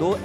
2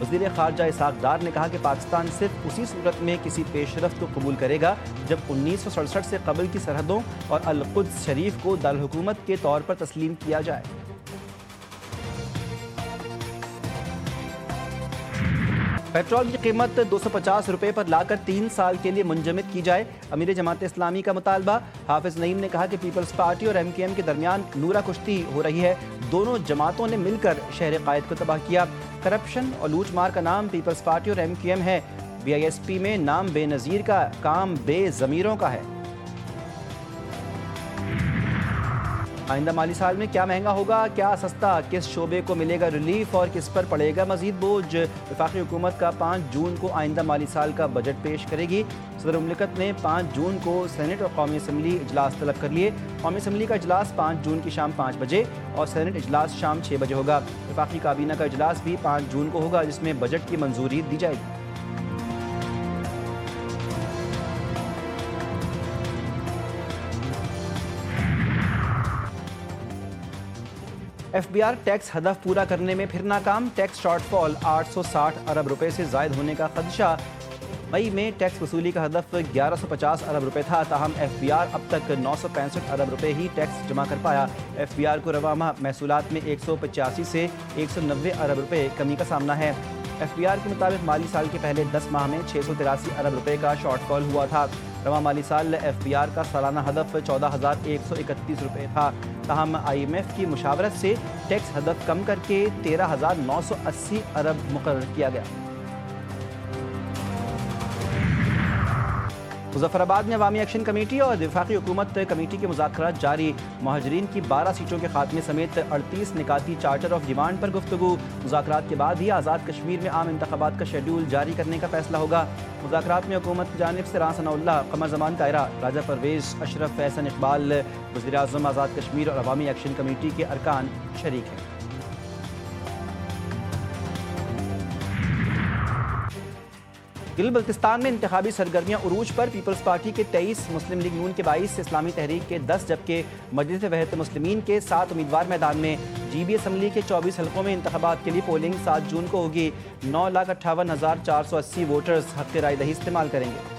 وزیر خارجہ اسحاق ڈار نے کہا کہ پاکستان صرف اسی صورت میں کسی پیش رفت کو قبول کرے گا جب 1967 سے قبل کی سرحدوں اور القدس شریف کو دارالحکومت کے طور پر تسلیم کیا جائے۔ پیٹرول کی قیمت 250 روپے پر لا کر 3 سال کے لیے منجمد کی جائے، امیر جماعت اسلامی کا مطالبہ۔ حافظ نعیم نے کہا کہ پیپلز پارٹی اور ایم کیو ایم کے درمیان نورہ کشتی ہو رہی ہے، دونوں جماعتوں نے مل کر شہر قائد کو تباہ کیا۔ کرپشن اور لوٹ مار کا نام پیپلز پارٹی اور ایم کیو ایم ہے، بی آئی ایس پی میں نام بے نظیر کا، کام بے ضمیروں کا ہے۔ آئندہ مالی سال میں کیا مہنگا ہوگا، کیا سستا، کس شعبے کو ملے گا ریلیف اور کس پر پڑے گا مزید بوجھ؟ وفاقی حکومت کا 5 جون کو آئندہ مالی سال کا بجٹ پیش کرے گی۔ صدر مملکت نے 5 جون کو سینٹ اور قومی اسمبلی اجلاس طلب کر لیے۔ قومی اسمبلی کا اجلاس 5 جون کی شام 5 بجے اور سینٹ اجلاس شام 6 بجے ہوگا۔ وفاقی کابینہ کا اجلاس بھی 5 جون کو ہوگا جس میں بجٹ کی منظوری دی جائے گی۔ ایف بی آر ٹیکس ہدف پورا کرنے میں پھر ناکام، ٹیکس شارٹ فال 860 ارب روپے سے زائد ہونے کا خدشہ۔ مئی میں ٹیکس وصولی کا ہدف 1150 ارب روپے تھا، تاہم ایف بی آر اب تک 965 ارب روپے ہی ٹیکس جمع کر پایا۔ ایف بی آر کو رواں ماہ محصولات میں 185 سے 190 ارب روپے کمی کا سامنا ہے۔ ایف بی آر کے مطابق مالی سال کے پہلے 10 ماہ میں 683 ارب روپے کا شارٹ فال ہوا تھا۔ رواں مالی سال ایف بی آر کا سالانہ ہدف 14,131 روپے تھا، تاہم آئی ایم ایف کی مشاورت سے ٹیکس ہدف کم کر کے 13,980 ارب مقرر کیا گیا۔ مظفر آباد میں عوامی ایکشن کمیٹی اور وفاقی حکومت کمیٹی کے مذاکرات جاری، مہاجرین کی 12 سیٹوں کے خاتمے سمیت 38 نکاتی چارٹر آف ڈیمانڈ پر گفتگو۔ مذاکرات کے بعد ہی آزاد کشمیر میں عام انتخابات کا شیڈول جاری کرنے کا فیصلہ ہوگا۔ مذاکرات میں حکومت کی جانب سے رانا ثناء اللہ، قمر زمان کائرہ، راجہ پرویز، اشرف احسن اقبال، وزیر اعظم آزاد کشمیر اور عوامی ایکشن کمیٹی کے ارکان شریک ہیں۔ گلگت بلتستان میں انتخابی سرگرمیاں عروج پر، پیپلز پارٹی کے 23، مسلم لیگ نون کے 22، اسلامی تحریک کے 10 جبکہ مجلس وحدت مسلمین کے 7 امیدوار میدان میں۔ جی بی اسمبلی کے 24 حلقوں میں انتخابات کے لیے پولنگ 7 جون کو ہوگی۔ 9,58,480 ووٹرز حق رائے دہی استعمال کریں گے۔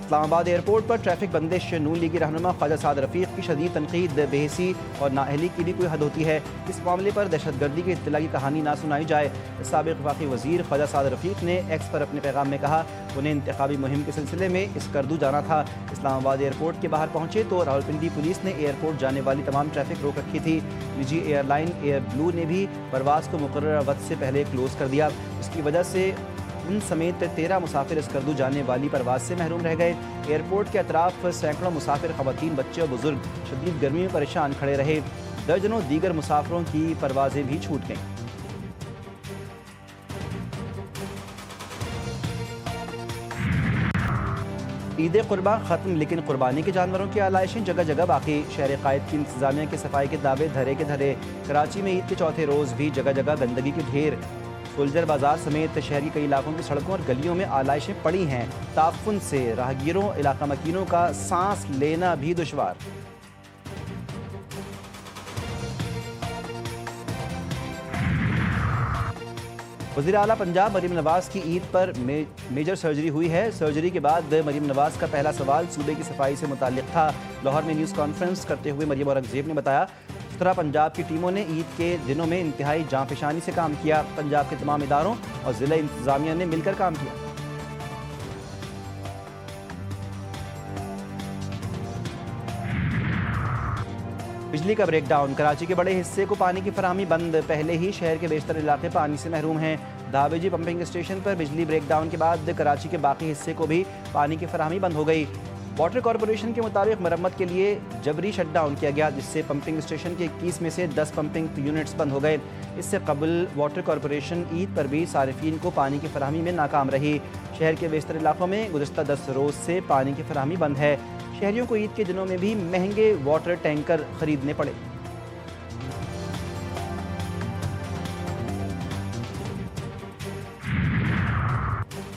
اسلام آباد ایئرپورٹ پر ٹریفک بندش، نون لیگی رہنما خواجہ سعد رفیق کی شدید تنقید، بے حسی اور نااہلی کی بھی کوئی حد ہوتی ہے، اس معاملے پر دہشت گردی کی اطلاع کی کہانی نہ سنائی جائے۔ سابق وفاقی وزیر خواجہ سعد رفیق نے ایکس پر اپنے پیغام میں کہا انہیں انتخابی مہم کے سلسلے میں اسکردو جانا تھا، اسلام آباد ایئرپورٹ کے باہر پہنچے تو راولپنڈی پولیس نے ایئرپورٹ جانے والی تمام ٹریفک روک رکھی تھی۔ نجی ایئر لائن ایئر بلو نے بھی پرواز کو مقررہ وقت سے پہلے کلوز کر دیا، اس کی وجہ سے ان سمیت 13 مسافر اسکردو جانے والی پرواز سے محروم رہ گئے۔ ایئرپورٹ کے اطراف سینکڑوں مسافر، خواتین، بچے اور بزرگ شدید گرمی میں پریشان کھڑے رہے، درجنوں دیگر مسافروں کی پروازیں بھی چھوٹ گئیں۔ عید قرباں ختم لیکن قربانی کے جانوروں کی آلائشیں جگہ جگہ باقی، شہر قائد کی انتظامیہ کے صفائی کے دعوے دھرے کے دھرے۔ کراچی میں عید کے چوتھے روز بھی جگہ جگہ گندگی کے ڈھیر، سولجر بازار سمیت شہر کی کئی علاقوں کی سڑکوں اور گلیوں میں آلائشیں پڑی ہیں، تعفن سے راہگیروں، علاقہ مکینوں کا سانس لینا بھی دشوار۔ وزیر اعلیٰ پنجاب مریم نواز کی عید پر میجر سرجری ہوئی ہے۔ سرجری کے بعد مریم نواز کا پہلا سوال صوبے کی صفائی سے متعلق تھا۔ لاہور میں نیوز کانفرنس کرتے ہوئے مریم اورنگزیب نے بتایا اس طرح پنجاب کی ٹیموں نے عید کے دنوں میں انتہائی جانفشانی سے کام کیا، پنجاب کے تمام اداروں اور ضلع انتظامیہ نے مل کر کام کیا۔ بجلی کا بریک ڈاؤن، کراچی کے بڑے حصے کو پانی کی فراہمی بند، پہلے ہی شہر کے بیشتر علاقے پانی سے محروم ہیں۔ دھابیجی پمپنگ اسٹیشن پر بجلی بریک ڈاؤن کے بعد کراچی کے باقی حصے کو بھی پانی کی فراہمی بند ہو گئی۔ واٹر کارپوریشن کے مطابق مرمت کے لیے جبری شٹ ڈاؤن کیا گیا، جس سے پمپنگ اسٹیشن کے 21 میں سے 10 پمپنگ یونٹس بند ہو گئے۔ اس سے قبل واٹر کارپوریشن عید پر بھی صارفین کو پانی کی فراہمی میں ناکام رہی۔ شہر کے بیشتر علاقوں میں گزشتہ 10 روز سے پانی کی فراہمی بند ہے۔ شہریوں کو عید کے دنوں میں بھی مہنگے واٹر ٹینکر خریدنے پڑے۔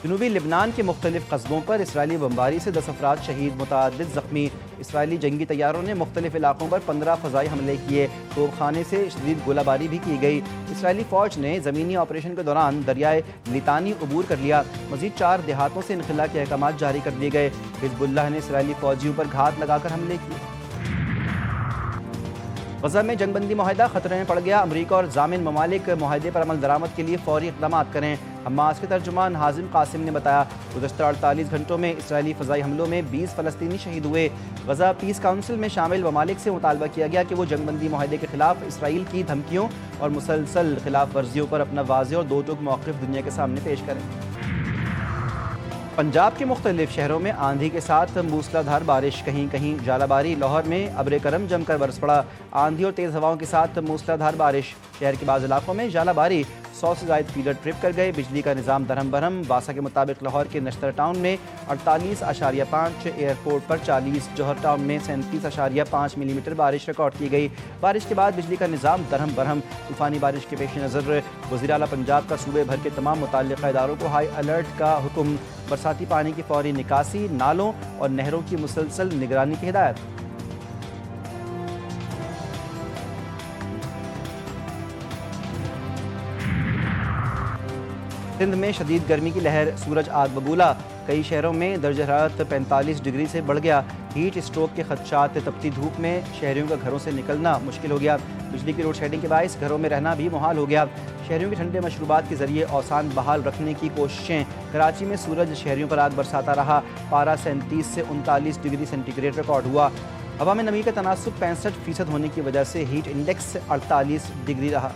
جنوبی لبنان کے مختلف قصبوں پر اسرائیلی بمباری سے 10 افراد شہید، متعدد زخمی۔ اسرائیلی جنگی طیاروں نے مختلف علاقوں پر 15 فضائی حملے کیے، توپ خانے سے شدید گولہ باری بھی کی گئی۔ اسرائیلی فوج نے زمینی آپریشن کے دوران دریائے لیتانی عبور کر لیا۔ مزید 4 دیہاتوں سے انخلاء کے احکامات جاری کر دیے گئے۔ حزب اللہ نے اسرائیلی فوجیوں پر گھات لگا کر حملے کیے۔ غزہ میں جنگ بندی معاہدہ خطرے میں پڑ گیا، امریکہ اور ضامن ممالک معاہدے پر عمل درآمد کے لیے فوری اقدامات کریں۔ حماس کے ترجمان حازم قاسم نے بتایا گزشتہ 48 گھنٹوں میں اسرائیلی فضائی حملوں میں 20 فلسطینی شہید ہوئے۔ غزہ پیس کونسل میں شامل ممالک سے مطالبہ کیا گیا کہ وہ جنگ بندی معاہدے کے خلاف اسرائیل کی دھمکیوں اور مسلسل خلاف ورزیوں پر اپنا واضح اور دو ٹوک موقف دنیا کے سامنے پیش کریں۔ پنجاب کے مختلف شہروں میں آندھی کے ساتھ موسلا دھار بارش، کہیں کہیں ژالہ باری۔ لاہور میں ابر کرم جم کر برس پڑا، آندھی اور تیز ہواؤں کے ساتھ موسلا دھار بارش۔ شہر کے بعض علاقوں میں ژالہ باری، 100 سے زائد فیڈر ٹرپ کر گئے، بجلی کا نظام درہم برہم۔ واسا کے مطابق لاہور کے نشتر ٹاؤن میں 48.5، ایئرپورٹ پر 40، جوہر ٹاؤن میں 37.5 ملی میٹر بارش ریکارڈ کی گئی۔ بارش کے بعد بجلی کا نظام درہم برہم۔ طوفانی بارش کے پیش نظر وزیر اعلیٰ پنجاب کا صوبے بھر کے تمام متعلقہ اداروں کو ہائی الرٹ کا حکم، برساتی پانی کی فوری نکاسی، نالوں اور نہروں کی مسلسل نگرانی کی ہدایت۔ سندھ میں شدید گرمی کی لہر، سورج آگ ببولا، کئی شہروں میں درجہ حرارت 45 ڈگری سے بڑھ گیا۔ ہیٹ اسٹروک کے خدشات، تپتی دھوپ میں شہریوں کا گھروں سے نکلنا مشکل ہو گیا۔ بجلی کی لوڈ شیڈنگ کے باعث گھروں میں رہنا بھی محال ہو گیا۔ شہریوں کے ٹھنڈے مشروبات کے ذریعے اوسان بحال رکھنے کی کوششیں۔ کراچی میں سورج شہریوں پر آگ برساتا رہا، پارہ 37 سے 39 ڈگری سینٹی گریڈ ریکارڈ ہوا۔ ہوا میں نمی کا تناسب 65% ہونے کی وجہ سے ہیٹ انڈیکس 48 ڈگری رہا۔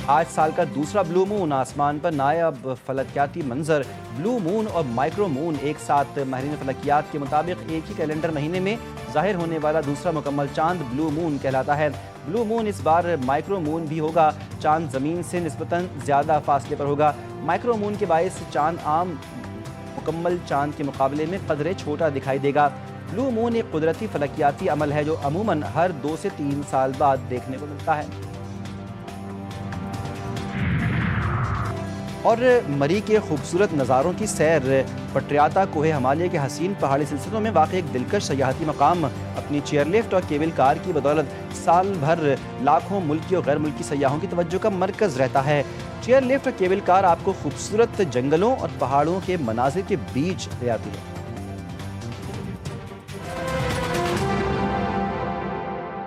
آج سال کا دوسرا بلو مون، آسمان پر نایاب فلکیاتی منظر۔ بلو مون اور مائکرو مون ایک ساتھ، ماہرین فلکیات کے مطابق ایک ہی کیلنڈر مہینے میں ظاہر ہونے والا دوسرا مکمل چاند بلو مون کہلاتا ہے۔ بلو مون اس بار مائکرو مون بھی ہوگا، چاند زمین سے نسبتاً زیادہ فاصلے پر ہوگا۔ مائکرو مون کے باعث چاند عام مکمل چاند کے مقابلے میں قدرے چھوٹا دکھائی دے گا۔ بلو مون ایک قدرتی فلکیاتی عمل ہے جو عموماً ہر 2 سے 3 سال بعد دیکھنے کو ملتا ہے۔ اور مری کے خوبصورت نظاروں کی سیر، پٹریاتا کوہ ہمالیہ کے حسین پہاڑی سلسلوں میں واقع ایک دلکش سیاحتی مقام اپنی چیئر لفٹ اور کیبل کار کی بدولت سال بھر لاکھوں ملکی اور غیر ملکی سیاحوں کی توجہ کا مرکز رہتا ہے۔ چیئر لفٹ اور کیبل کار آپ کو خوبصورت جنگلوں اور پہاڑوں کے مناظر کے بیچ لے آتی ہے۔